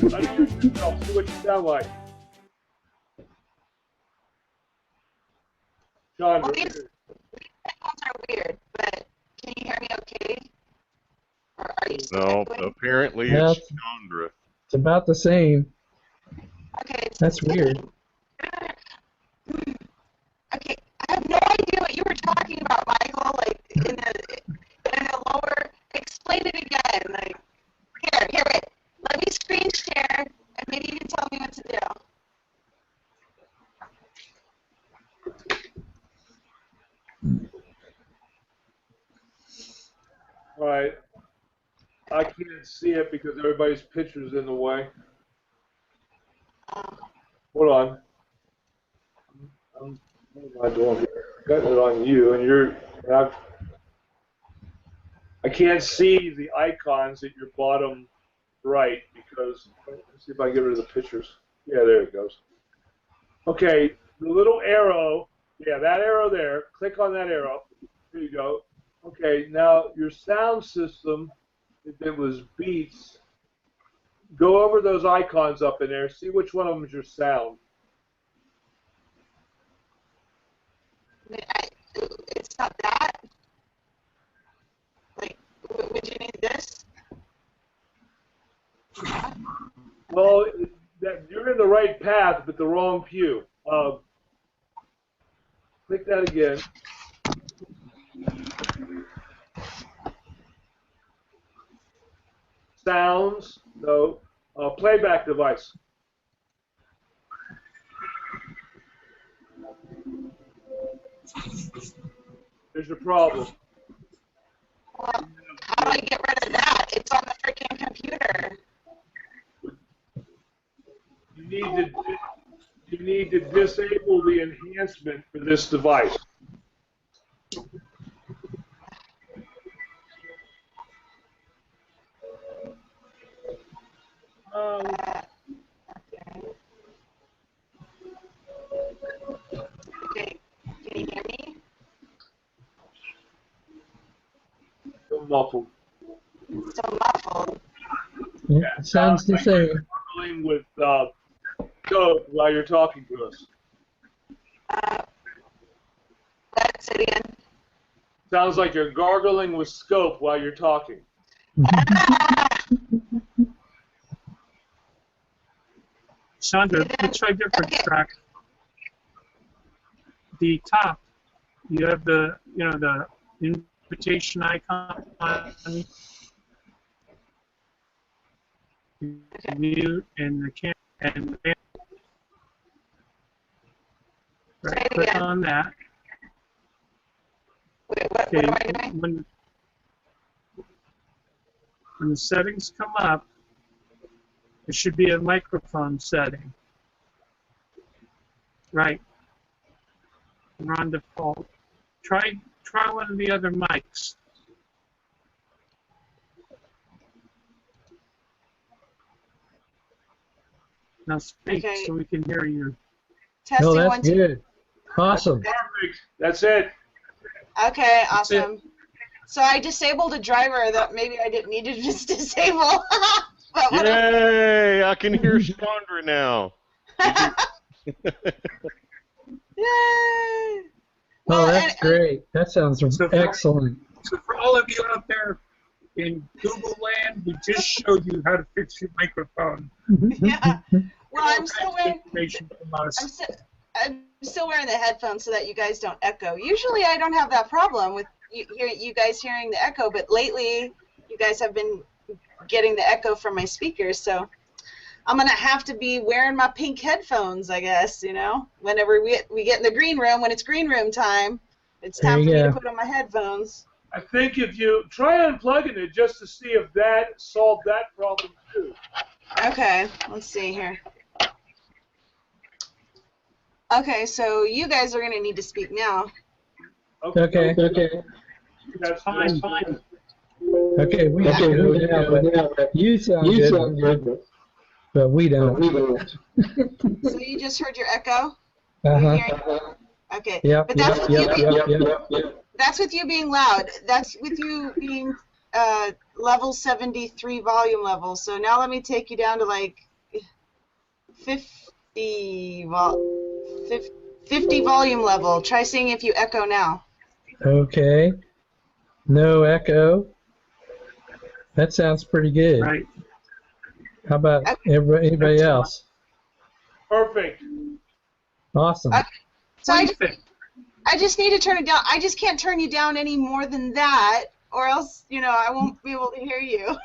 Unmute yourself. See what you sound like. Chandra. Well, these headphones are weird, but can you hear me okay? Or are you still No, echoing? apparently Yeah, it's Chandra. it's about the same. Okay. That's weird. Okay, I have no idea what you were talking about, Michael. Like in a lower. Explain it again. Like here, wait. Let me screen share, and maybe you can tell me what to do. All right. I can't see it because everybody's picture's in the way. Hold on. What am I doing here? Got it on you, and I can't see the icons at your bottom right because, let's see if I can get rid of the pictures. Yeah, there it goes. Okay, the little arrow, yeah, that arrow there, click on that arrow. There you go. Okay, now your sound system, if it was Beats, go over those icons up in there, see which one of them is your sound. It's not that. Like, would you need this? Well, you're in the right path, but the wrong pew. Click that again. Sounds, no. Playback device. There's your problem. Well, how do I get rid of that? It's on the freaking computer. You need to disable the enhancement for this device. Okay, can you hear me? Still muffled. So muffled. Yeah, sounds the like same. you're struggling with code while you're talking to us. Let's say it again. Sounds like you're gargling with scope while you're talking. Chandra, let's try a different track. The top, you have the invitation icon. Mute and the camera and right, click on that. Wait, what Okay, am I doing? when the settings come up, there should be a microphone setting. Right. We're on default. Try one of the other mics. Now speak Okay. so we can hear you. Testing No, that's one, two. good. Awesome. Perfect. That's it. Okay, That's it. awesome. So I disabled a driver that maybe I didn't need to just disable. But what Yay! I can hear Chandra now. Yay! Oh, that's great. That sounds excellent. So for all of you out there in Google land, we just showed you how to fix your microphone. Yeah. Well, I'm still wearing. Information from us. I'm still wearing the headphones so that you guys don't echo. Usually, I don't have that problem with you guys hearing the echo, but lately, you guys have been getting the echo from my speakers, so I'm gonna have to be wearing my pink headphones, I guess. You know, whenever we get in the green room, when it's green room time, it's time for me to put on my headphones. I think if you try unplugging it just to see if that solved that problem too. Okay, let's see here. Okay, so you guys are gonna need to speak now. Okay. That's Fine. Okay, we do now, but you sound good, but we don't. So you just heard your echo? Uh-huh. Okay. Yep, But that's yep. That's with you being loud. That's with you being level 73 volume level. So now let me take you down to like 50 volume level. Try seeing if you echo now. Okay. No echo. That sounds pretty good. Right. How about anybody else? Perfect. Awesome. So Perfect. I just need to turn it down. I just can't turn you down any more than that, or else, I won't be able to hear you.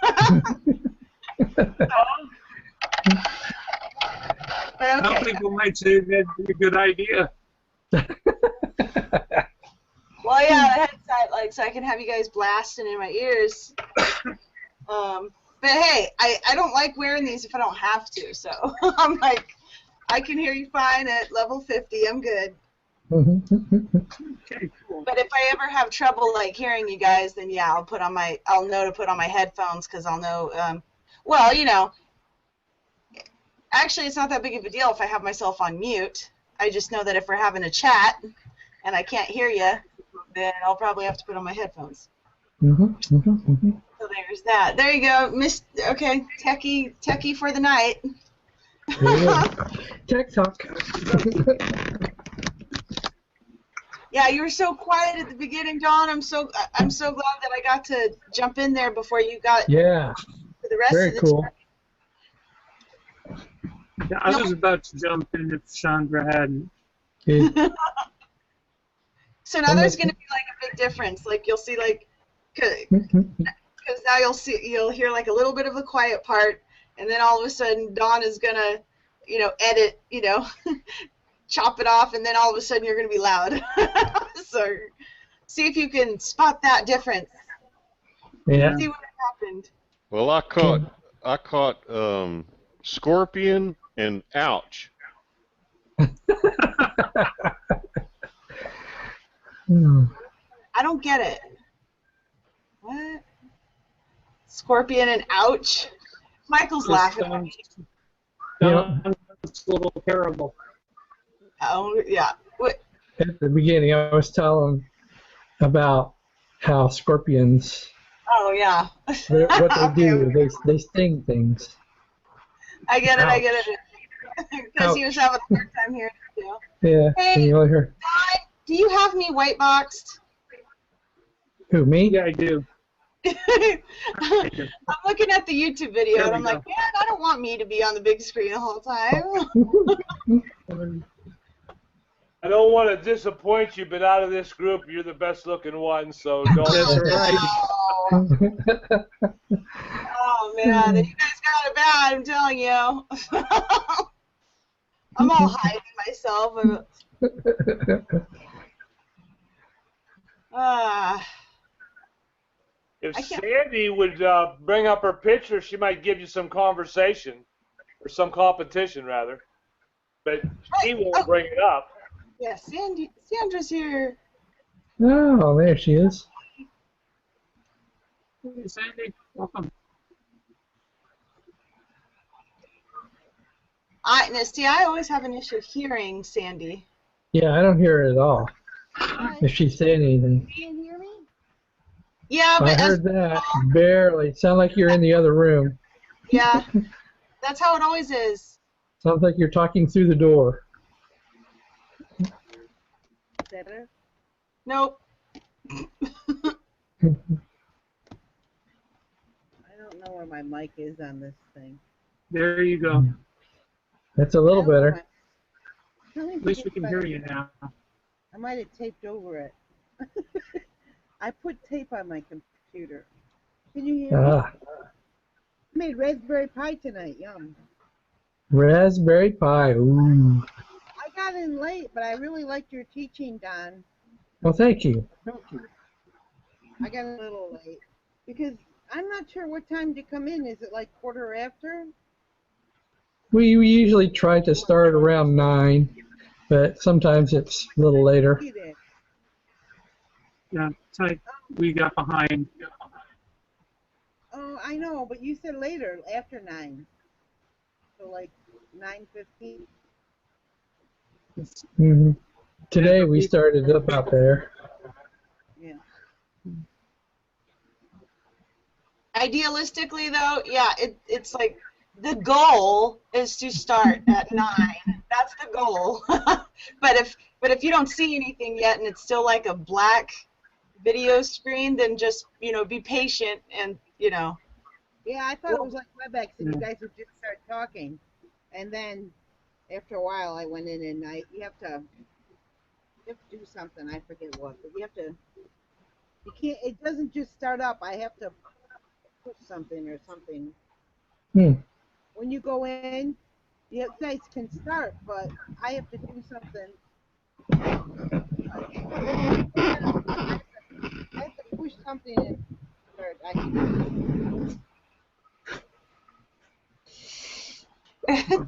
But Some okay. people might say that'd be a good idea. Well, yeah, the headset, so I can have you guys blasting in my ears. But hey, I don't like wearing these if I don't have to, so I'm like, I can hear you fine at level 50. I'm good. Okay, cool. But if I ever have trouble hearing you guys, then yeah, I'll know to put on my headphones because I'll know. Well, actually, it's not that big of a deal if I have myself on mute. I just know that if we're having a chat and I can't hear you, then I'll probably have to put on my headphones. So there's that. There you go, Okay, techie for the night. Tech talk. Yeah, you were so quiet at the beginning, Dawn. I'm so glad that I got to jump in there before you got Yeah. to the rest Very of the cool. Yeah, I was about to jump in if Chandra hadn't. Okay. So now there's going to be a big difference. You'll see because now you'll hear a little bit of the quiet part, and then all of a sudden Dawn is going to, edit, chop it off, and then all of a sudden you're going to be loud. So see if you can spot that difference. Yeah. See what happened. Well, I caught Scorpion and Ouch. I don't get it. What? Scorpion and ouch? Michael's laughing at me. It's a little terrible. Oh, yeah. What? At the beginning, I was telling about how scorpions, Oh, yeah. what they do, they sting things. I get it, I Ouch. get it. Because he was having a hard time hearing it, too. Yeah. Hey. Can you only hear? Don, do you have me white boxed? Who, me? Yeah, I do. I'm looking at the YouTube video, There and we I'm go. like, man, I don't want me to be on the big screen the whole time. I don't want to disappoint you, but out of this group, you're the best looking one, so don't. That's right. Oh, man, you guys got it bad, I'm telling you. I'm all hiding myself. If I can't- Sandy would bring up her picture, she might give you some conversation, or some competition, rather. But she won't bring it up. Yeah, Sandra's here. Oh, there she is. Hey, Sandy, welcome. I always have an issue hearing Sandy. Yeah, I don't hear her at all. If she's saying anything. Can you hear me? Yeah, I but heard that barely. Sound like you're in the other room. yeah, that's how it always is. Sounds like you're talking through the door. Better? Nope. I don't know where my mic is on this thing. There you go. That's a little better. At least we can hear you now. I might have taped over it. I put tape on my computer. Can you hear me? Ah, I made raspberry pie tonight. Yum. raspberry pie. Ooh. I got in late, but I really liked your teaching, Don. Well, thank you. I got a little late because I'm not sure what time to come in. Is it like quarter after? We usually try to start around 9, but sometimes it's a little later. See there. Yeah, tonight we got behind. Oh, I know, but you said later, after 9. So like 9:15. hmm Today we started about there. Yeah. Idealistically, though, yeah, it's like the goal is to start at 9. That's the goal. but if you don't see anything yet and it's still like a black video screen, then just, be patient and, Yeah, I thought it was like WebEx and you guys would just start talking. And then after a while I went in and you have to do something, I forget what, but you can't, it doesn't just start up, I have to push something or something. When you go in, you guys can start, but I have to do something. I have to push something and start.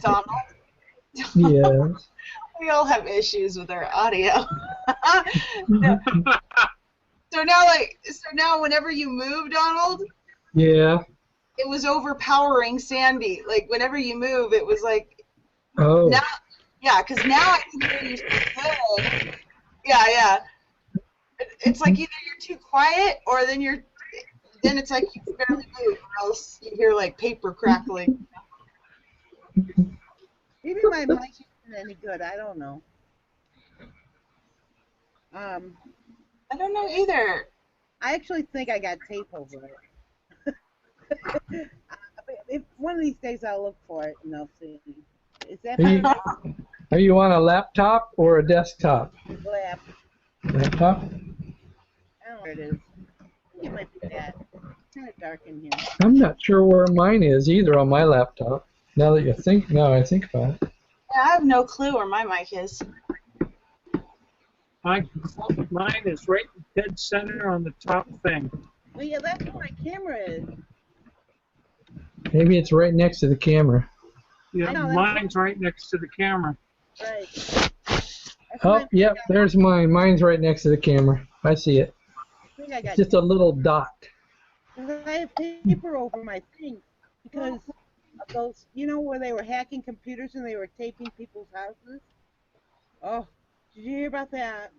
Donald, Yes. we all have issues with our audio. So now whenever you move, Donald, Yeah. it was overpowering Sandy. Like whenever you move, it was like Oh. now, yeah, because now I can hear you so good. Yeah. It's like either you're too quiet or then it's like you can barely move, or else you hear like paper crackling. Maybe my mic isn't any good. I don't know. I don't know either. I actually think I got tape over it. If one of these days I'll look for it and I'll see. Is that Are you on a laptop or a desktop? lap? Laptop? I don't know where it is. I think it might be that. It's kind of dark in here. I'm not sure where mine is either on my laptop. Now I think about it. Yeah, I have no clue where my mic is. Mine is right dead center on the top thing. Well, yeah, that's where my camera is. Maybe it's right next to the camera. Yeah, I know, that's mine's right next to the camera. Right. That's Oh, what I yep, there's mine. Mine's right next to the camera. I see it. think I got Just a little dot. I have paper over my thing because of those, where they were hacking computers and they were taping people's houses? Oh, did you hear about that?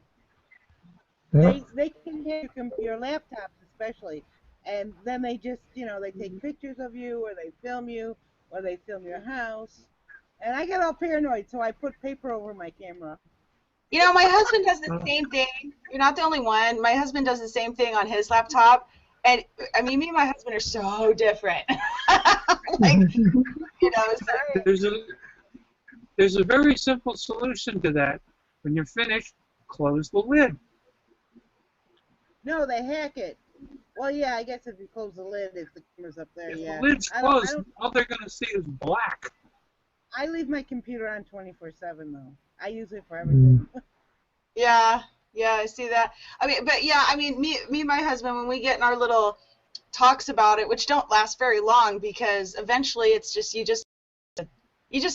Yeah. They can hack your laptops especially, and then they just, they take pictures of you or they film you or they film your house. And I get all paranoid, so I put paper over my camera. My husband does the same thing. You're not the only one. My husband does the same thing on his laptop. And, I mean, me and my husband are so different. So, There's a very simple solution to that. When you're finished, close the lid. No, they hack it. Well, yeah, I guess if you close the lid, if the camera's up there, If yeah. the lid's I don't- closed, all they're going to see is black. I leave my computer on 24/7 though. I use it for everything. yeah, I see that. Me and my husband, when we get in our little talks about it, which don't last very long because eventually it's just, you just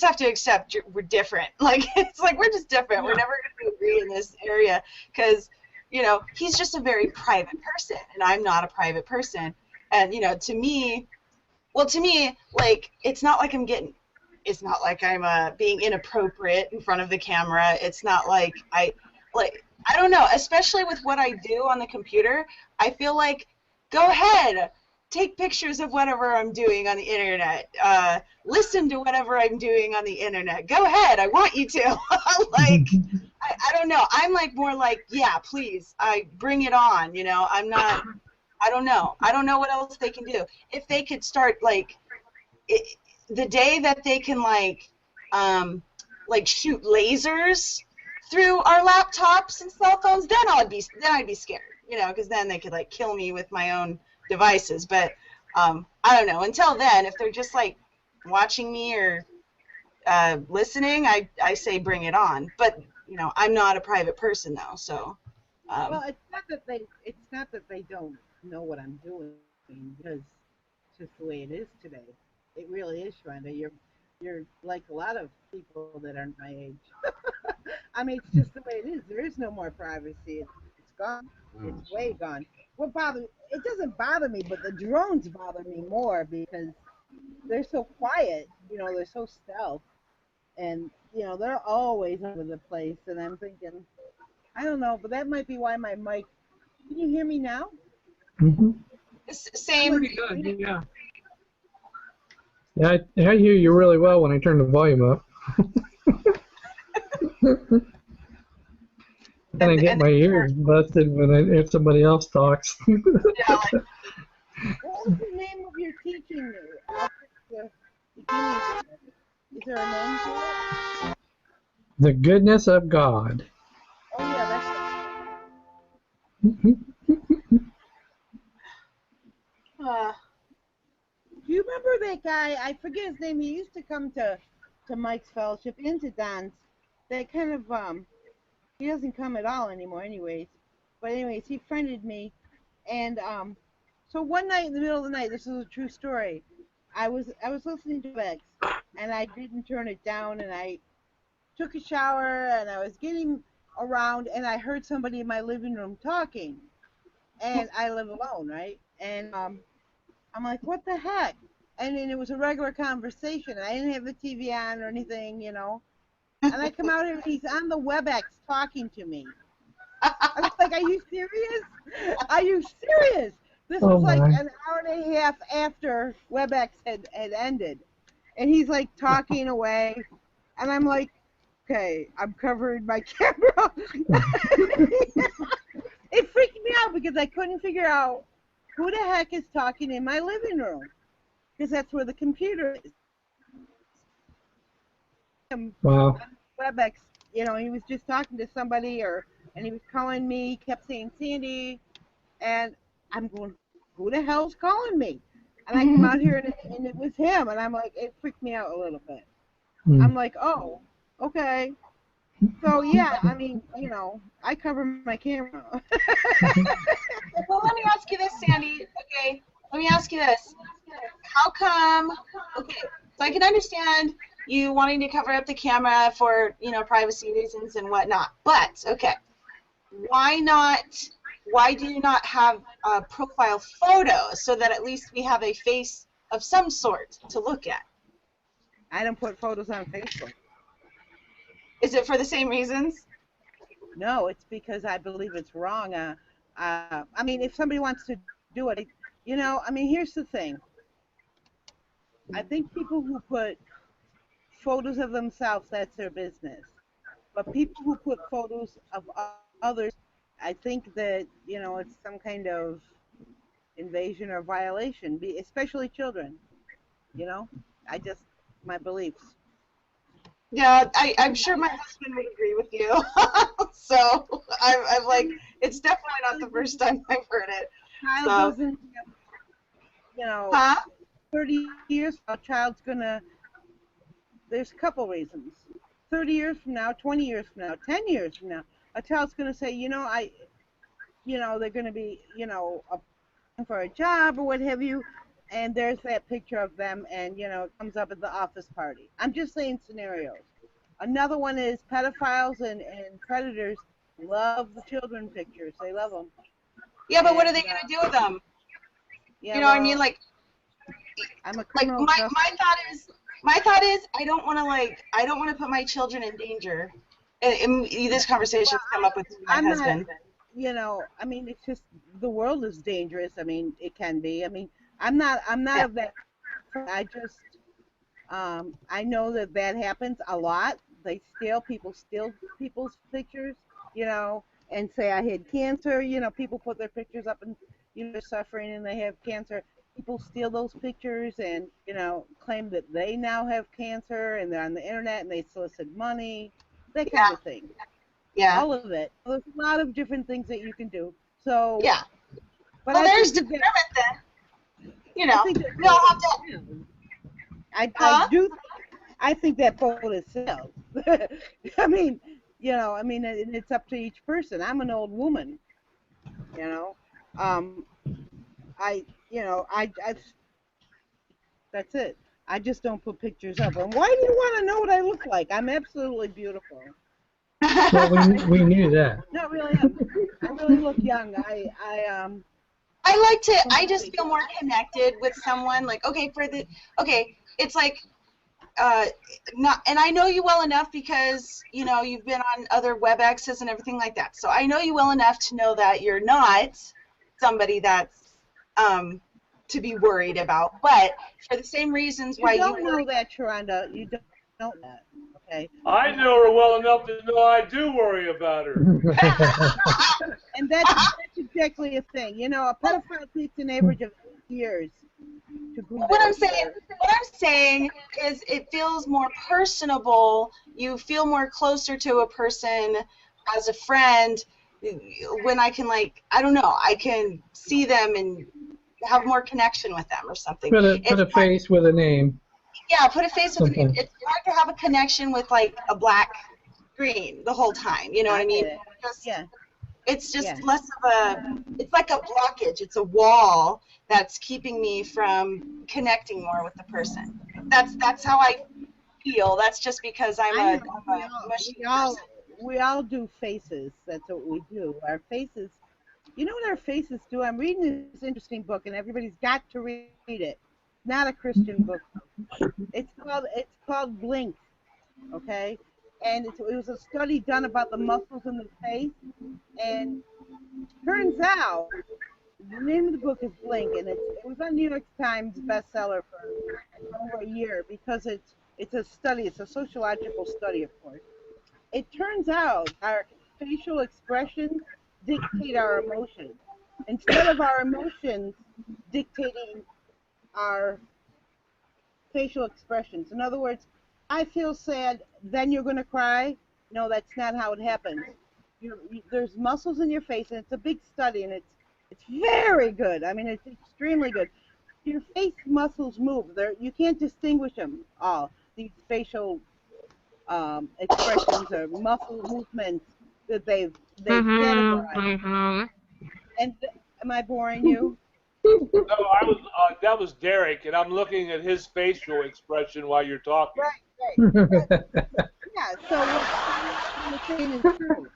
have to accept we're different. Like, it's like we're just different. We're never going to agree in this area because, he's just a very private person and I'm not a private person. And, to me, like, it's not like I'm being inappropriate in front of the camera. It's not like I don't know, especially with what I do on the computer, I feel like, go ahead, take pictures of whatever I'm doing on the internet, listen to whatever I'm doing on the internet, go ahead, I want you to. Like, I don't know, I'm like more like, yeah, please, bring it on, I'm not, I don't know what else they can do. If they could start, like, the day that they can shoot lasers through our laptops and cell phones, then I'd be scared, because then they could kill me with my own devices. But I don't know. Until then, if they're just watching me or listening, I say bring it on. But I'm not a private person though, so. Well, it's not that they don't know what I'm doing, because it's just the way it is today. It really is, Shonda. You're like a lot of people that aren't my age. I mean, it's just the way it is. There is no more privacy. It's gone. It's way gone. It doesn't bother me, but the drones bother me more because they're so quiet. They're so stealth, and they're always over the place. And I'm thinking, I don't know, but that might be why my mic. Can you hear me now? Mm-hmm. Same. Pretty good, yeah. Yeah, I hear you really well when I turn the volume up. And I get my ears busted when if somebody else talks. yeah, like, What was the name of your teaching? Is there a name for it? The goodness of God. Oh yeah, uh, do you remember that guy? I forget his name. He used to come to Mike's Fellowship into Don's. That kind of he doesn't come at all anymore, anyways. But anyways, he friended me, and so one night in the middle of the night, this is a true story. I was listening to Vex, and I didn't turn it down, and I took a shower, and I was getting around, and I heard somebody in my living room talking, and I live alone, right? And I'm like, what the heck? And then it was a regular conversation. I didn't have the TV on or anything, you know. And I come out here, and he's on the WebEx talking to me. I was like, are you serious? Are you serious? This was like an hour and a half after WebEx had ended. And he's like talking away. And I'm like, okay, I'm covering my camera. It freaked me out because I couldn't figure out who the heck is talking in my living room. Because that's where the computer is. Wow. WebEx, you know, he was just talking to somebody, and he was calling me, kept saying Sandy, and I'm going, who the hell's calling me? And I come out here, and it was him, and I'm like, it freaked me out a little bit. I'm like, oh, okay. So, yeah, I mean, you know, I cover my camera. well, let me ask you this, Sandy. Okay, let me ask you this. How come, okay, so I can understand you wanting to cover up the camera for, you know, privacy reasons and whatnot, but, okay, why do you not have profile photos so that at least we have a face of some sort to look at? I don't put photos on Facebook. Is it for the same reasons? No, it's because I believe it's wrong. I mean, if somebody wants to do it, you know, I mean, here's the thing. I think people who put photos of themselves, that's their business. But people who put photos of others, I think that, you know, it's some kind of invasion or violation, especially children, you know? My beliefs. Yeah, I'm sure my husband would agree with you. So I'm like, it's definitely not the first time I've heard it. Child doesn't, you know, 30 years from now, a child's gonna, there's a couple reasons. 30 years from now, 20 years from now, 10 years from now, a child's gonna say, you know, they're gonna be, you know, applying for a job or what have you, and there's that picture of them, and, you know, it comes up at the office party. I'm just saying scenarios. Another one is pedophiles and predators love the children pictures. They love them. Yeah, but what are they going to do with them? Yeah, you know what I mean? Like, I'm a criminal. My thought is I don't want to put my children in danger. And this conversation has come up with my husband. You know, I mean, it's just the world is dangerous. I mean, it can be. I mean, I'm not of that. I just, I know that happens a lot. People steal people's pictures, you know, and say I had cancer. You know, people put their pictures up and, you know, they're suffering and they have cancer. People steal those pictures and, you know, claim that they now have cancer and they're on the internet and they solicit money, that kind of thing. Yeah. All of it. There's a lot of different things that you can do. So. Yeah. But well, there's discernment then. You know, we all have to. I think that photo is sells. I mean, you know, it's up to each person. I'm an old woman, you know. That's it. I just don't put pictures up. And why do you want to know what I look like? I'm absolutely beautiful. Well, we knew that. No, really, I really look young. I just feel more connected with someone. Like, it's like, and I know you well enough because, you know, you've been on other WebExes and everything like that. So I know you well enough to know that you're not somebody that's to be worried about. But for the same reasons why You don't know worry, that, Sharonda. You don't know that. Okay. I know her well enough to know I do worry about her. And that's exactly a thing. You know, a pedophile takes an average of 8 years to groom what I'm their saying is it feels more personable. You feel more closer to a person as a friend when I can, like, I don't know, I can see them and have more connection with them or something. Put a face with a name. Yeah, put a face with Okay. it. It's hard to have a connection with, like, a black screen the whole time. You know what I mean? get it. Just, Yeah. It's just Yeah. less of it's like a blockage. It's a wall that's keeping me from connecting more with the person. That's how I feel. That's just because I'm I a know. mushy We all, person. we all do faces. That's what we do. Our faces. You know what our faces do? I'm reading this interesting book, and everybody's got to read it. Not a Christian book. It's called Blink. Okay, and it was a study done about the muscles in the face, and turns out the name of the book is Blink, and it was on New York Times bestseller for over a year because it's a study. It's a sociological study, of course. It turns out our facial expressions dictate our emotions instead of our emotions dictating our facial expressions. In other words, I feel sad, then you're going to cry. No, that's not how it happens. There's muscles in your face, and it's a big study, and it's very good. I mean, it's extremely good. Your face muscles move. You can't distinguish them all. These facial expressions or muscle movements that they've categorized. And am I boring you? No, that was Derek, and I'm looking at his facial expression while you're talking. Right. Yeah. So what you're saying is true.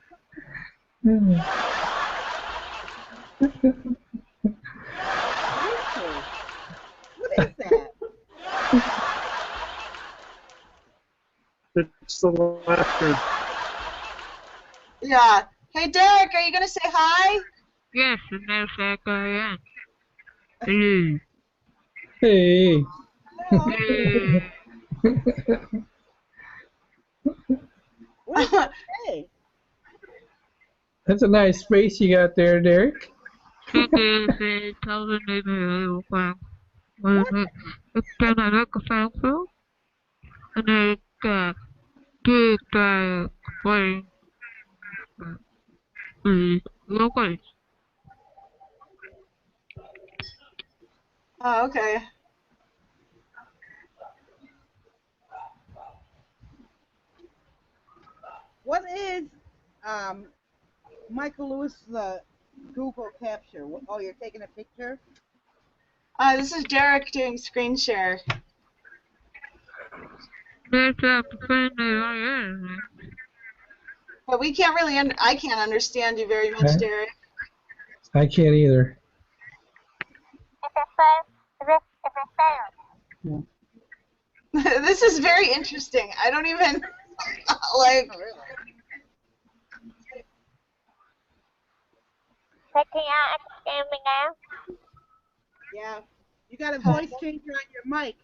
What is that? It's the laughter. Yeah. Hey, Derek, are you gonna say hi? Yes, and that's like I am. Hello. Hey. What is that? Hey. That's a nice face you got there, Derek. It's probably maybe a little thing. It's kind of like a sample, and it's big playing locals. Oh, okay. What is Michael Lewis, the Google capture? Oh, you're taking a picture? This is Derek doing screen share. That's the thing that I am. But we can't really, I can't understand you very much, Derek. I can't either. This is very interesting. I don't even, like... But can y'all understand me now? Yeah. You got a voice changer on your mic.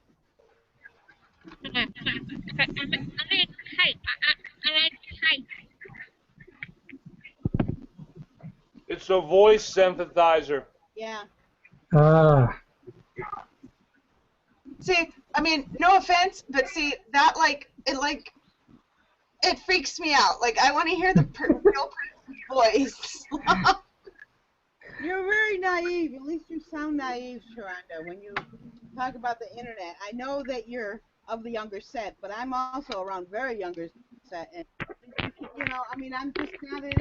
Hi. It's a voice synthesizer. Yeah. Ah. See, I mean, no offense, but see, that, it freaks me out. Like, I want to hear the real person's voice. You're very naive. At least you sound naive, Sharonda, when you talk about the internet. I know that you're of the younger set, but I'm also around very younger set. And, you know, I mean, I'm just not as,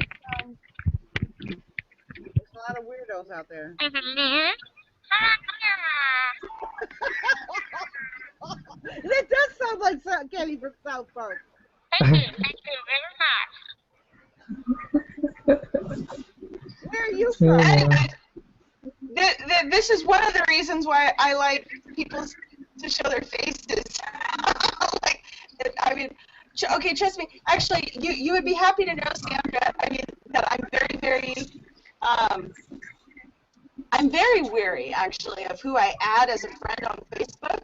there's a lot of weirdos out there. That does sound like Kenny from South Park. Thank you very much. Where are you from? Anyway, this is one of the reasons why I like people to show their faces. Like, I mean, okay, trust me. Actually, you would be happy to know, Sandra. I mean, that I'm very, very I'm very wary, actually, of who I add as a friend on Facebook.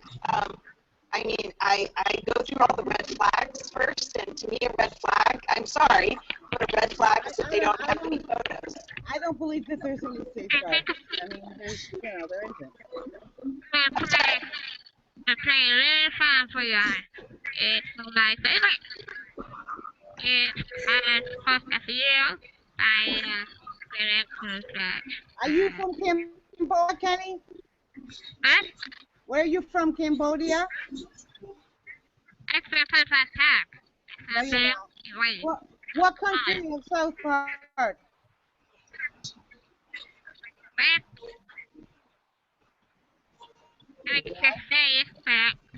I mean, I go through all the red flags first, and to me, a red flag, I'm sorry, but a red flag is if they don't have any photos. I don't believe that there's any safeguard. I mean, there's, there isn't. I'm playing really fun for you. It's my favorite. It's supposed to feel by Are you from Cambodia, Kenny? Huh? Where are you from, Cambodia? Extra fun attack. No, you're not. What country of South Park?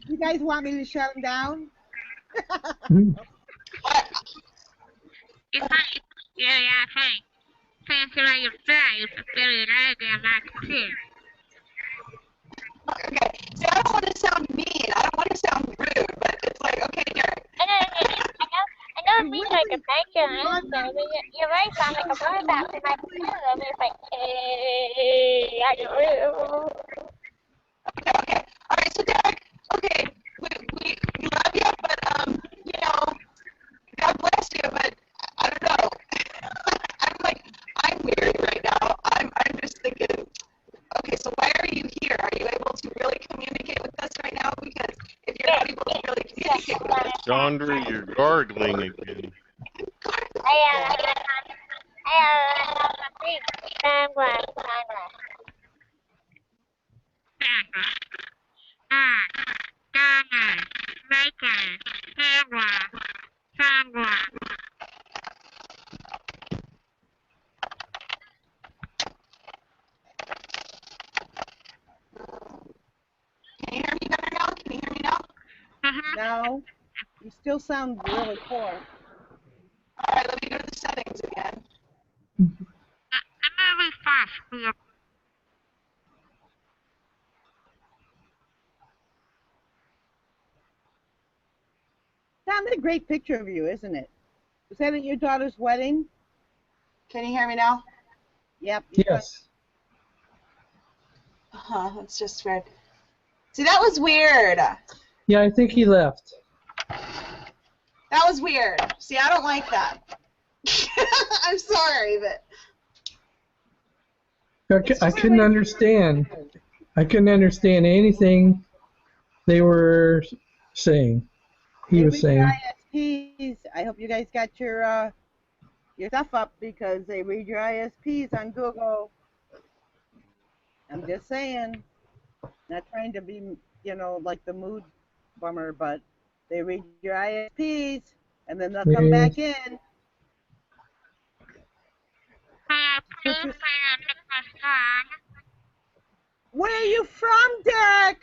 You guys want me to shut him down? Yeah, thanks. Thanks for your prize. It's very rare, my computer. Okay, see, I don't want to sound mean. I don't want to sound rude, but it's like, okay, Derek. I know it means like a thank you and answer, but you're very fun, like a bird about and I feel it's like, hey, I do. Okay. All right, so Derek, okay, we love you, but, you know, God bless you, but I don't know. I'm weary right now. I'm just thinking, okay, so why are you here? Are you able to really communicate with us right now? Because if you're not able to really communicate with us. Chandra, you're gargling again. Can you hear me better now? Can you hear me now? No. You still sound really poor. All right, let me go to the settings again. I'm really fast for you. Found a great picture of you, isn't it? Was that at your daughter's wedding? Can you hear me now? Yep. Yes. That's just weird. See, that was weird. Yeah, I think he left. That was weird. See, I don't like that. I'm sorry, but I couldn't understand. I couldn't understand anything they were saying. He was saying. ISPs. I hope you guys got your stuff up because they read your ISPs on Google. I'm just saying. Not trying to be, you know, like the mood bummer, but they read your ISPs and then they'll come back in. Where are you from, Derek?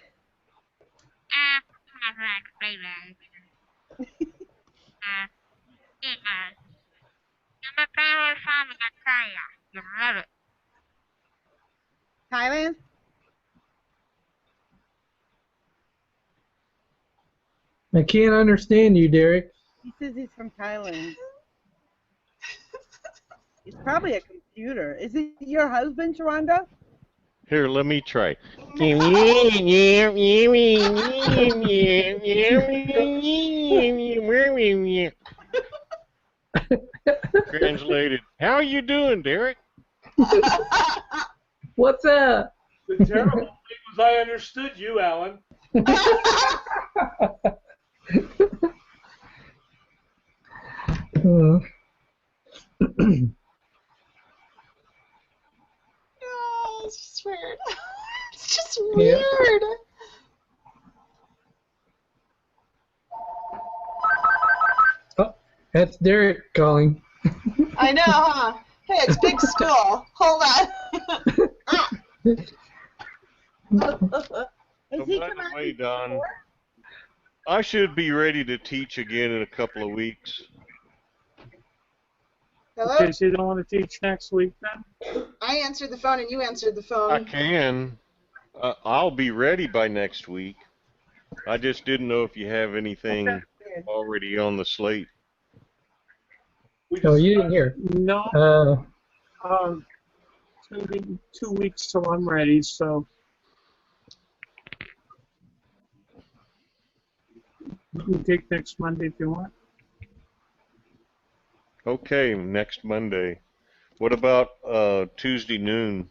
Thailand? I can't understand you, Derek. He says he's from Thailand. It's probably a computer. Is it your husband, Sharonda? Here, let me try. Translated. How you doing, Derek? What's up? The terrible thing was I understood you, Alan. oh, it's just weird. It's just weird. Oh, that's Derek calling. I know, huh? Hey, it's big school. Hold on. Is he By come the out way, Don, before? I should be ready to teach again in a couple of weeks. Hello? Okay, so you don't want to teach next week then? I answered the phone and you answered the phone. I can. I'll be ready by next week. I just didn't know if you have anything already on the slate. We Oh, just, you didn't hear. No. It's going to be 2 weeks till I'm ready, so we can take next Monday if you want. Okay, next Monday. What about Tuesday noon?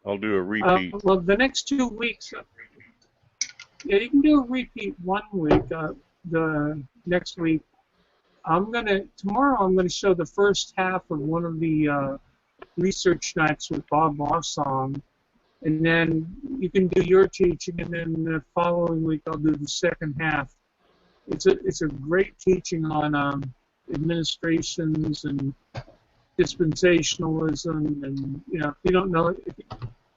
I'll do a repeat. Well, the next 2 weeks, yeah, you can do a repeat 1 week. The next week, tomorrow I'm gonna show the first half of one of the research nights with Bob Mossong, and then you can do your teaching, and then the following week I'll do the second half. It's a great teaching on administrations and dispensationalism, and if you don't know it,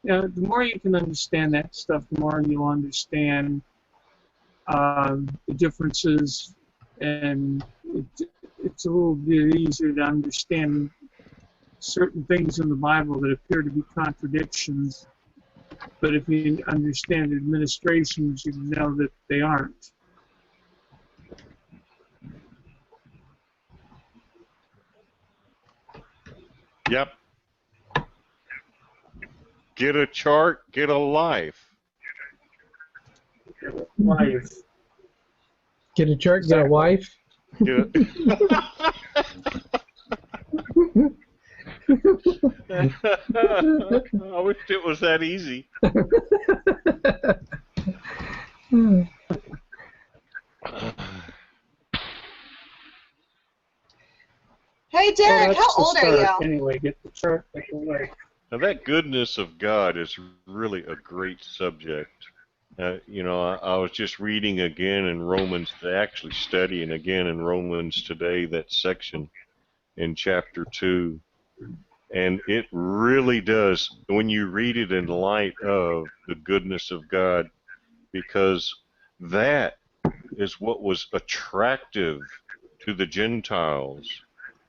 the more you can understand that stuff, the more you'll understand the differences, and it's a little bit easier to understand certain things in the Bible that appear to be contradictions, but if you understand administrations, you know that they aren't. Yep. Get a chart, get a life. Life. Get a chart, get a wife. Get a I wish it was that easy. Hey, Derek, how old are you? Anyway, get the chart, get the life. Now that goodness of God is really a great subject. I was just reading again in Romans, actually studying again in Romans today, that section in chapter 2. And it really does, when you read it in light of the goodness of God, because that is what was attractive to the Gentiles,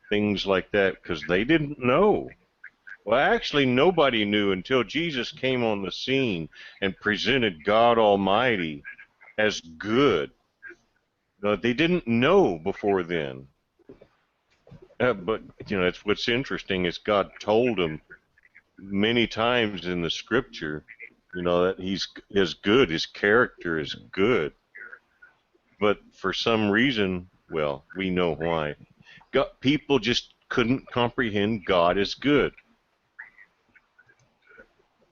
things like that, because they didn't know. Well, actually, nobody knew until Jesus came on the scene and presented God Almighty as good. They didn't know before then. But it's what's interesting is God told them many times in the Scripture, that He's good, His character is good. But for some reason, well, we know why. People just couldn't comprehend God as good.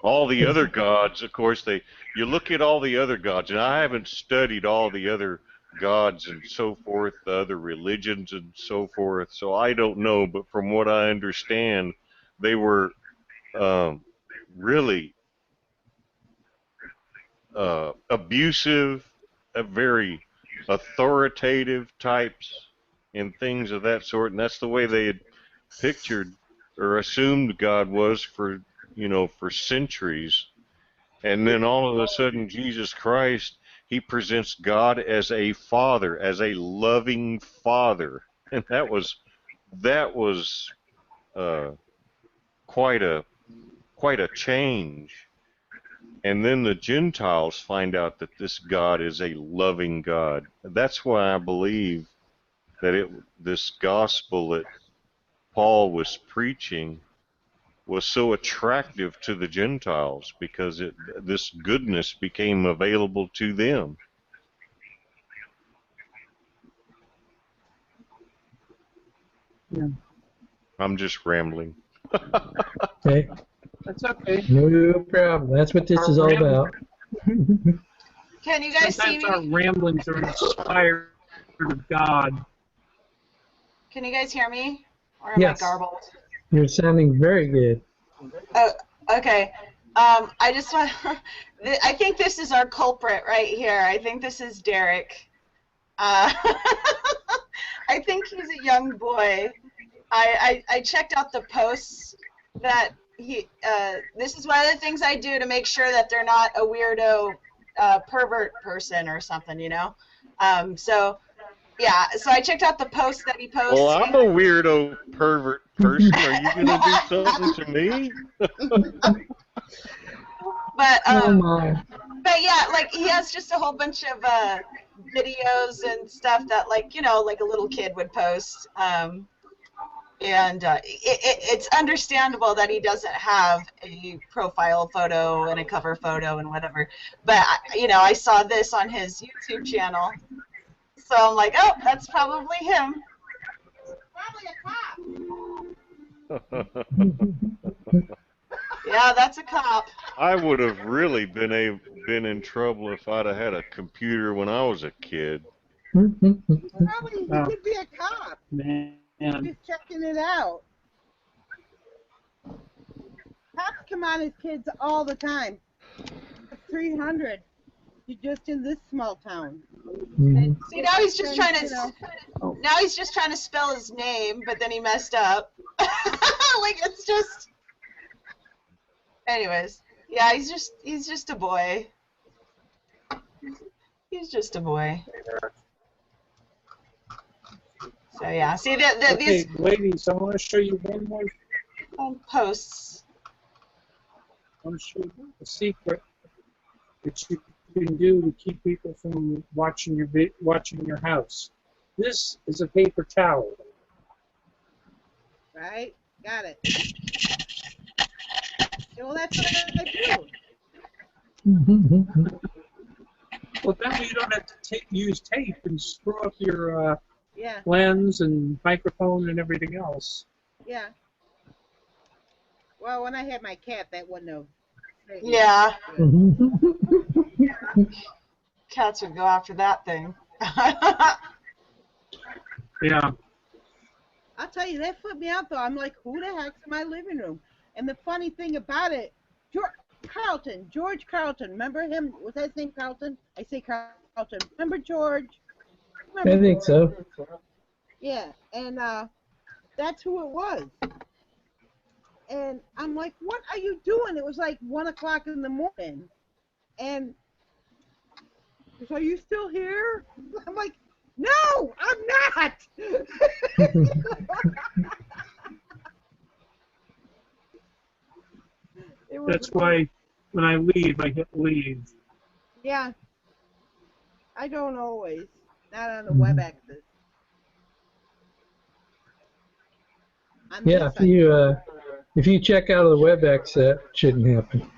All the other gods, of course, you look at all the other gods, and I haven't studied all the other gods and so forth, the other religions and so forth, so I don't know, but from what I understand, they were really abusive, very authoritative types, and things of that sort, and that's the way they had pictured or assumed God was for centuries. And then all of a sudden, Jesus Christ, He presents God as a father, as a loving father, and that was quite a change. And then the Gentiles find out that this God is a loving God. That's why I believe that this gospel that Paul was preaching was so attractive to the Gentiles, because this goodness became available to them. Yeah. I'm just rambling. Okay. That's okay. No problem. That's what this is all about. Can you guys see Sometimes our me? ramblings are inspired of God. Can you guys hear me? Or am Yes. I garbled? You're sounding very good. Oh, okay. I just want. I think this is our culprit right here. I think this is Derek. I think he's a young boy. I checked out the posts that he. This is one of the things I do to make sure that they're not a weirdo pervert person or something, you know. So yeah. So I checked out the posts that he posts. Well, I'm a weirdo pervert person. Are you gonna do something to me? But Oh my. But yeah, like he has just a whole bunch of videos and stuff that, like, you know, like a little kid would post. And it's understandable that he doesn't have a profile photo and a cover photo and whatever. But, I saw this on his YouTube channel. So I'm like, oh, that's probably him. Yeah, that's a cop. I would have really been in trouble if I'd have had a computer when I was a kid. Probably he could be a cop. Man. Just checking it out. Cops come on as kids all the time. 300. You're just in this small town. Mhm. See, now he's just trying to Oh. now he's just trying to spell his name, but then he messed up. Like it's just. Anyways, yeah, he's just a boy. He's just a boy. So yeah, see Okay, these ladies, I want to show you one more. posts. I want to show you a secret that you can do to keep people from watching your house. This is a paper towel. Right? Got it. Well, that's what I do. Well, that way you don't have to use tape and screw up your Yeah, lens and microphone and everything else. yeah. Well, when I had my cat, that wouldn't have. Yeah, Mhm. cats would go after that thing. Yeah. I'll tell you, that flipped me out, though. I'm like, who the heck's in my living room? And the funny thing about it, George Carlton, remember him? Was that his name Carlton? I say Carlton. Remember George? I think so. Yeah, and that's who it was. And I'm like, what are you doing? It was like 1 o'clock in the morning. And he goes, are you still here? I'm like, no, I'm not. It was- That's why when I leave, I hit leave. Yeah. I don't always. Not on the web access. On Yeah, this, if you check out of the WebEx, that shouldn't happen.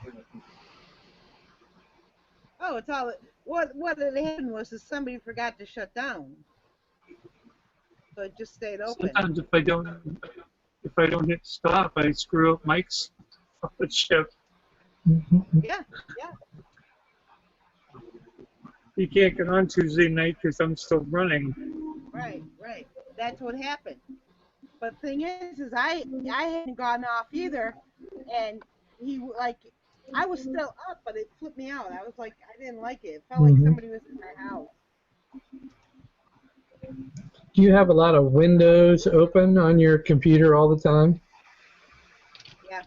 Oh, it's all. What had happened was that somebody forgot to shut down, so it just stayed open. Sometimes if I don't hit stop, I screw up Mike's ship. Yeah, yeah. He can't get on Tuesday night because I'm still running. Right, right. That's what happened. But thing is I hadn't gone off either, and I was still up, but it flipped me out. I was like, I didn't like it. It felt like somebody was in my house. Do you have a lot of windows open on your computer all the time? Yeah.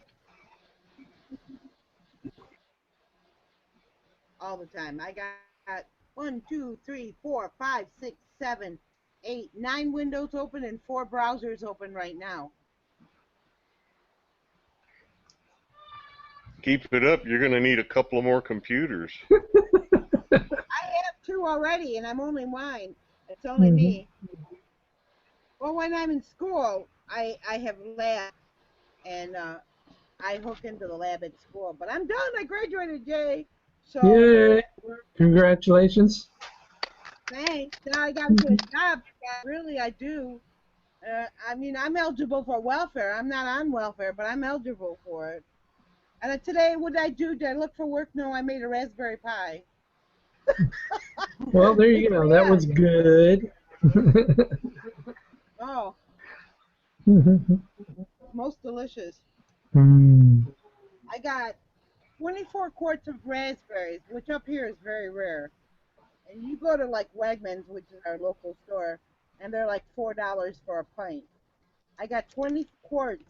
All the time. I got 1, 2, 3, 4, 5, 6, 7, 8, 9 windows open and 4 browsers open right now. Keep it up, you're going to need a couple of more computers. I have 2 already, and I'm only mine. It's only me. Well, when I'm in school, I have lab, and I hook into the lab at school. But I'm done. I graduated, Jay. So Yay! Congratulations. thanks. Now I got to get a job. Really, I do. I mean, I'm eligible for welfare. I'm not on welfare, but I'm eligible for it. And today, what did I do? Did I look for work? No, I made a Raspberry Pi. Well, there you go. That was good. Oh, most delicious. I got 24 quarts of raspberries, which up here is very rare. And you go to like Wegmans, which is our local store, and they're like $4 for a pint. I got 20 quarts,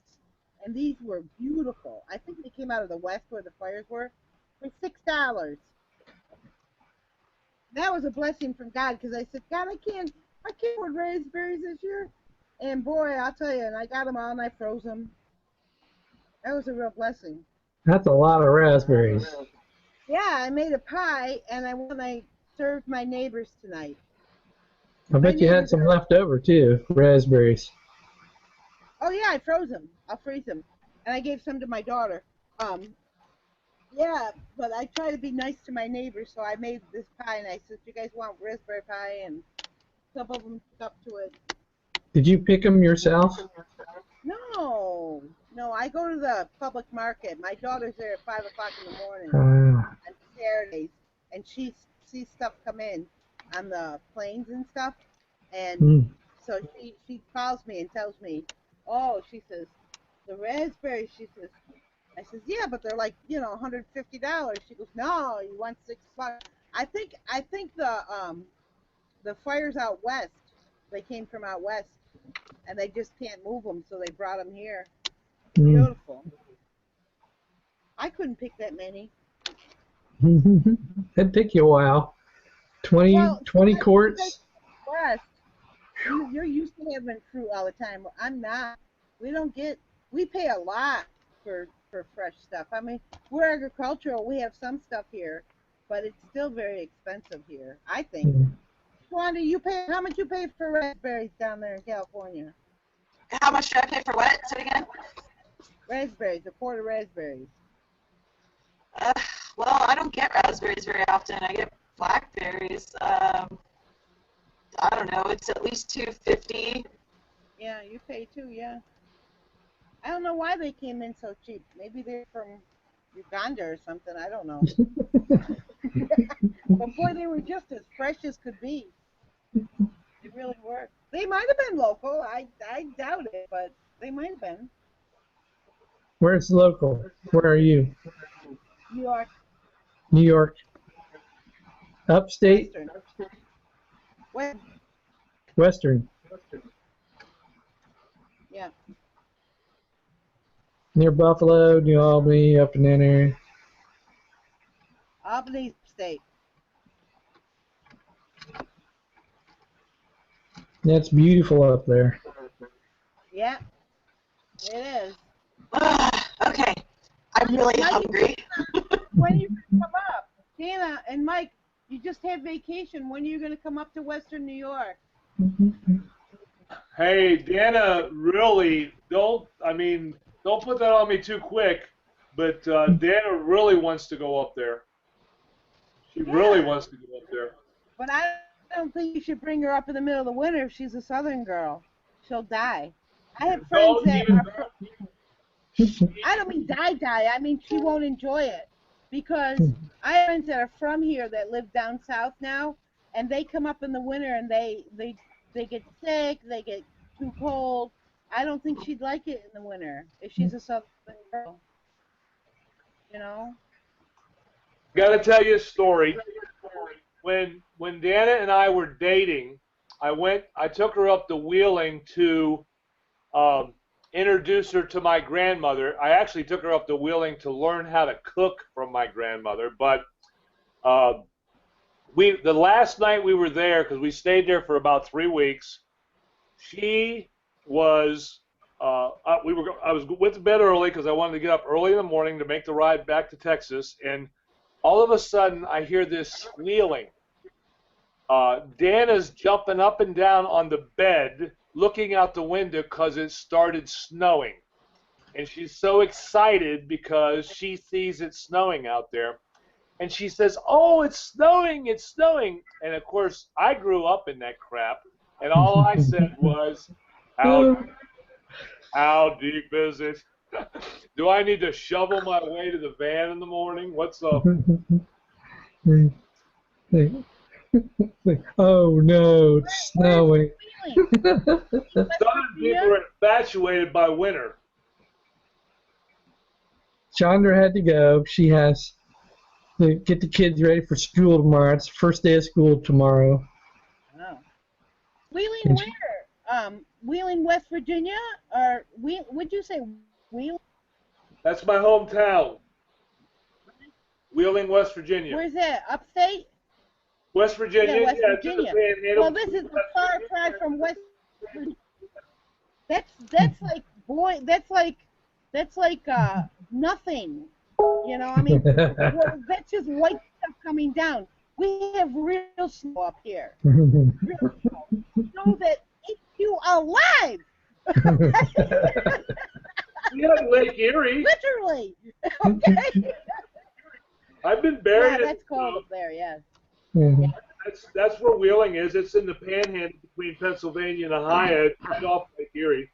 and these were beautiful. I think they came out of the West where the fires were, for $6. That was a blessing from God, because I said, God, I can't afford raspberries this year. And boy, I'll tell you, and I got them all and I froze them. That was a real blessing. That's a lot of raspberries. Yeah, I made a pie, and I served my neighbors tonight. I bet you had some left over too, raspberries. Oh yeah, I froze them. I'll freeze them, and I gave some to my daughter. Yeah, but I try to be nice to my neighbors, so I made this pie, and I said, "You guys want raspberry pie?" And some of them stuck to it. Did you pick them yourself? No, I go to the public market. My daughter's there at 5 o'clock in the morning Ah, on Saturdays, and she sees stuff come in on the planes and stuff, and mm. so she calls me and tells me, "Oh," she says, "the raspberries." She says, I says, "Yeah, but they're like, $150." She goes, "No, you want $6." I think the fires out west. They came from out west, and they just can't move them, so they brought them here. Mm. Beautiful. I couldn't pick that many. That'd take you a while. 20 Well, 20 quarts? West, you're used to having fruit all the time. I'm not. We pay a lot for fresh stuff. I mean, we're agricultural. We have some stuff here, but it's still very expensive here, I think. Mm. Wanda, how much you pay for raspberries down there in California? How much do I pay for what? Say it again. Raspberries, a quart of raspberries. Well, I don't get raspberries very often. I get blackberries. I don't know. It's at least $2.50. Yeah, you pay too, yeah. I don't know why they came in so cheap. Maybe they're from Uganda or something. I don't know. But boy, they were just as fresh as could be. They really were. They might have been local. I doubt it, but they might have been. Where's local? Where are you? New York. New York. Upstate? Western. Western. Yeah. Near Buffalo, New Albany, up in that area. Albany State. That's beautiful up there. Yeah, it is. Okay. I'm really hungry. When you come up, Dana and Mike, you just had vacation. When are you going to come up to Western New York? Hey, Dana, really, don't put that on me too quick, but Dana really wants to go up there. She really wants to go up there. But I don't think you should bring her up in the middle of the winter if she's a southern girl. She'll die. I have friends that are... I don't mean die. I mean she won't enjoy it. Because I have friends that are from here that live down south now, and they come up in the winter and they get sick, they get too cold. I don't think she'd like it in the winter if she's a southern girl. You know? Got to tell you a story. When Dana and I were dating, I took her up to Wheeling to introduce her to my grandmother. I actually took her up to Wheeling to learn how to cook from my grandmother. But the last night we were there, because we stayed there for about 3 weeks, she was I went to bed early because I wanted to get up early in the morning to make the ride back to Texas, and all of a sudden I hear this squealing. Dana's jumping up and down on the bed, looking out the window because it started snowing. And she's so excited because she sees it snowing out there. And she says, "Oh, it's snowing, it's snowing." And of course, I grew up in that crap. And all I said was, how deep is it? Do I need to shovel my way to the van in the morning? What's up? Oh no, it's snowing. Southern people are infatuated by winter. Chandra had to go. She has to get the kids ready for school tomorrow. It's the first day of school tomorrow. Oh. Wheeling where? Wheeling, West Virginia? Or would you say Wheeling? That's my hometown. Wheeling, West Virginia. Where's that? Upstate? West Virginia. Yeah, West yeah, Virginia. Panhandle. Well, this is a far cry from West Virginia. That's like nothing. You know, I mean, well, that's just white stuff coming down. We have real snow up here. Real snow. Snow that eats you alive. We had Lake Erie. Literally. Okay. I've been Yeah, buried. that's cold up there. Yes. Mhm. That's where Wheeling is. It's in the Panhandle between Pennsylvania and Ohio, right off Lake Erie.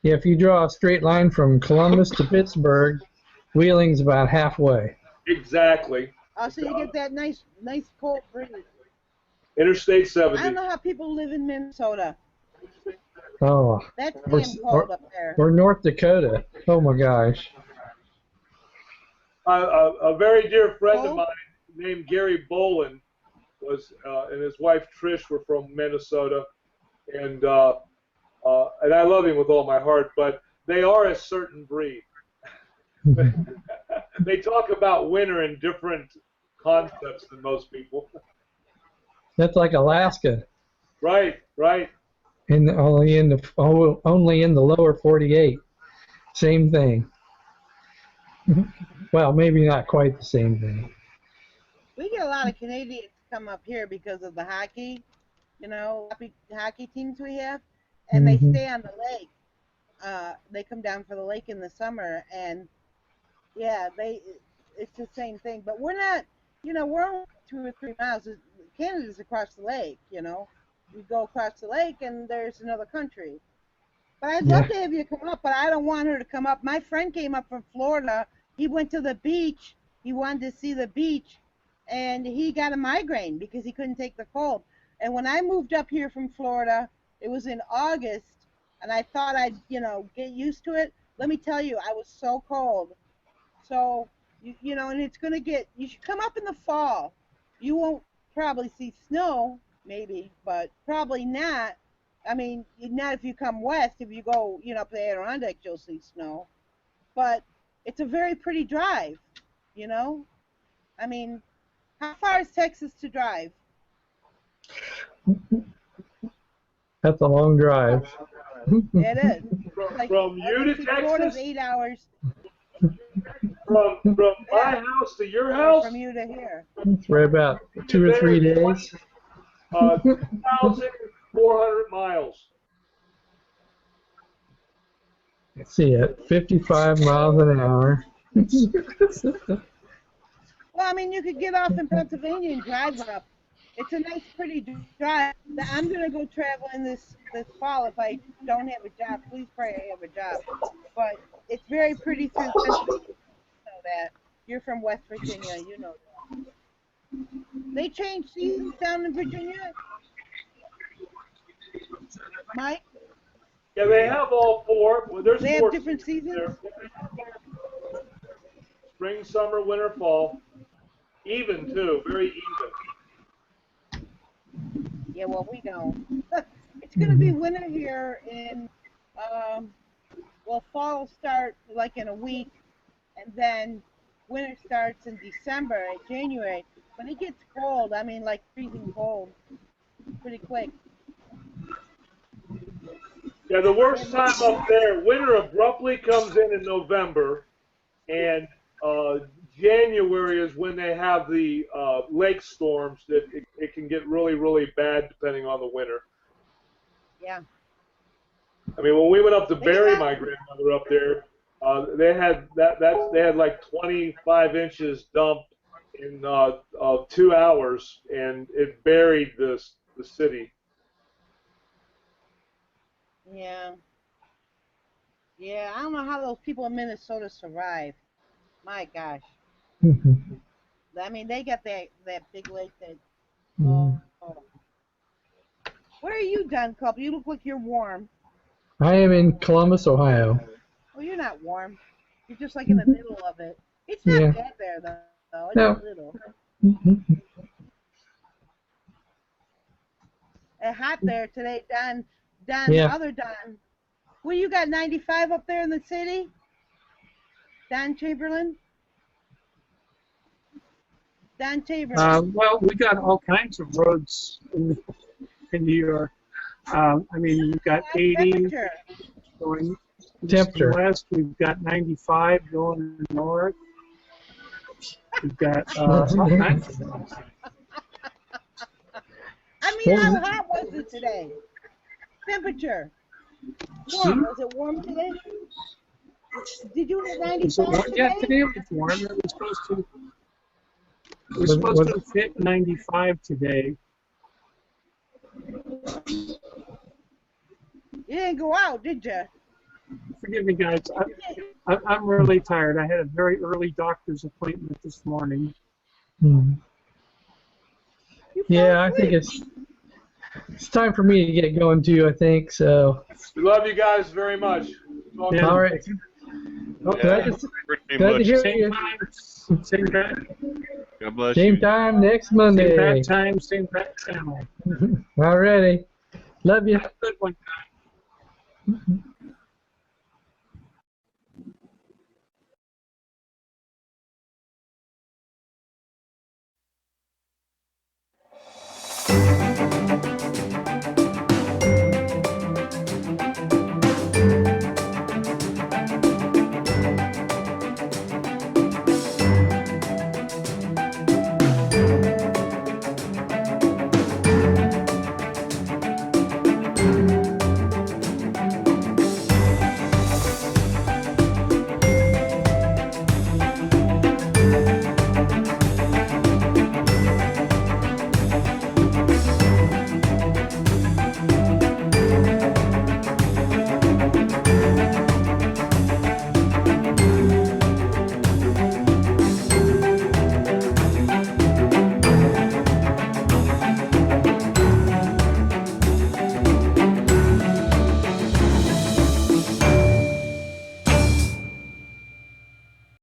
Yeah, if you draw a straight line from Columbus to Pittsburgh, Wheeling's about halfway. Exactly. Oh, so you get that nice cold breeze. Interstate I don't 70. know how people live in Minnesota. Oh, That's Or- damn cold up there. or North Dakota. Oh my gosh. A very dear friend of Cold? mine named Gary Bolin was, and his wife Trish were from Minnesota, and I love him with all my heart. But they are a certain breed. They talk about winter in different concepts than most people. That's like Alaska, Right, right. only in the lower 48. Same thing. Well, maybe not quite the same thing. We get a lot of Canadians come up here because of the hockey, hockey teams we have, and they Mhm. stay on the lake. They come down for the lake in the summer, and yeah, it's the same thing. But we're not, we're only 2 or 3 miles. Canada's across the lake, We go across the lake, and there's another country. But I'd love to have you come up, but I don't want her to come up. My friend came up from Florida. He went to the beach. He wanted to see the beach, and he got a migraine because he couldn't take the cold. And when I moved up here from Florida, it was in August, and I thought I'd, get used to it. Let me tell you, I was so cold. So, and it's going to you should come up in the fall. You won't probably see snow, maybe, but probably not. I mean, not if you come west. If you go, up the Adirondacks, you'll see snow. But it's a very pretty drive, I mean, how far is Texas to drive? That's a long drive. It is. From you to Florida's Texas, 8 hours from my house to your house, from you to here. It's right about 2 or 3 days. 2,400 miles. Let's see it. 55 miles an hour. Well, I mean, you could get off in Pennsylvania and drive up. It's a nice, pretty drive. I'm going to go traveling this fall if I don't have a job. Please pray I have a job. But it's very pretty through Pennsylvania. You know that. You're from West Virginia. You know that. They change seasons down in Virginia? Mike? Yeah, they have all four. Well, there's They four have different seasons? there. Spring, summer, winter, fall. Even, too. Very even. Yeah, well, we don't. It's going to be winter here in, fall will start like in a week, and then winter starts in December, January. When it gets cold, I mean like freezing cold, pretty quick. Yeah, the worst time up there, winter abruptly comes in November, and January is when they have the lake storms that it can get really, really bad depending on the winter. Yeah. I mean, when we went up to bury my grandmother up there, they had they had like 25 inches dumped in 2 hours, and it buried the city. Yeah. Yeah, I don't know how those people in Minnesota survive. My gosh. I mean, they got that big lake that. Oh. Where are you, Don Cup? You look like you're warm. I am in Columbus, Ohio. Oh, you're not warm. You're just like in the middle of it. It's not bad there, though. It's a little. It's hot there today, Don. The other Don. Well, you got 95 up there in the city? Don Chamberlain? Don Chamberlain. Well, we got all kinds of roads in New York. I mean, you've got 80 going east to west. We've got 95 going north. We've got all kinds of roads. I mean, how hot was it today? temperature? Warm. Was it warm today? Did you hit 95 warm? today? Yeah, today it was warm. We're supposed to hit 95 today. You didn't go out, did you? Forgive me, guys. I'm really tired. I had a very early doctor's appointment this morning. Hmm. You fell Yeah, I asleep. think it's time for me to get going too. I think so. We love you guys very much. Talk Yeah. All right. Yeah, Glad to, pretty glad to much. hear Same you. time, same bat, God bless Same you. time next same Monday. bat time, same bat channel. All righty. Love you. Have a good one.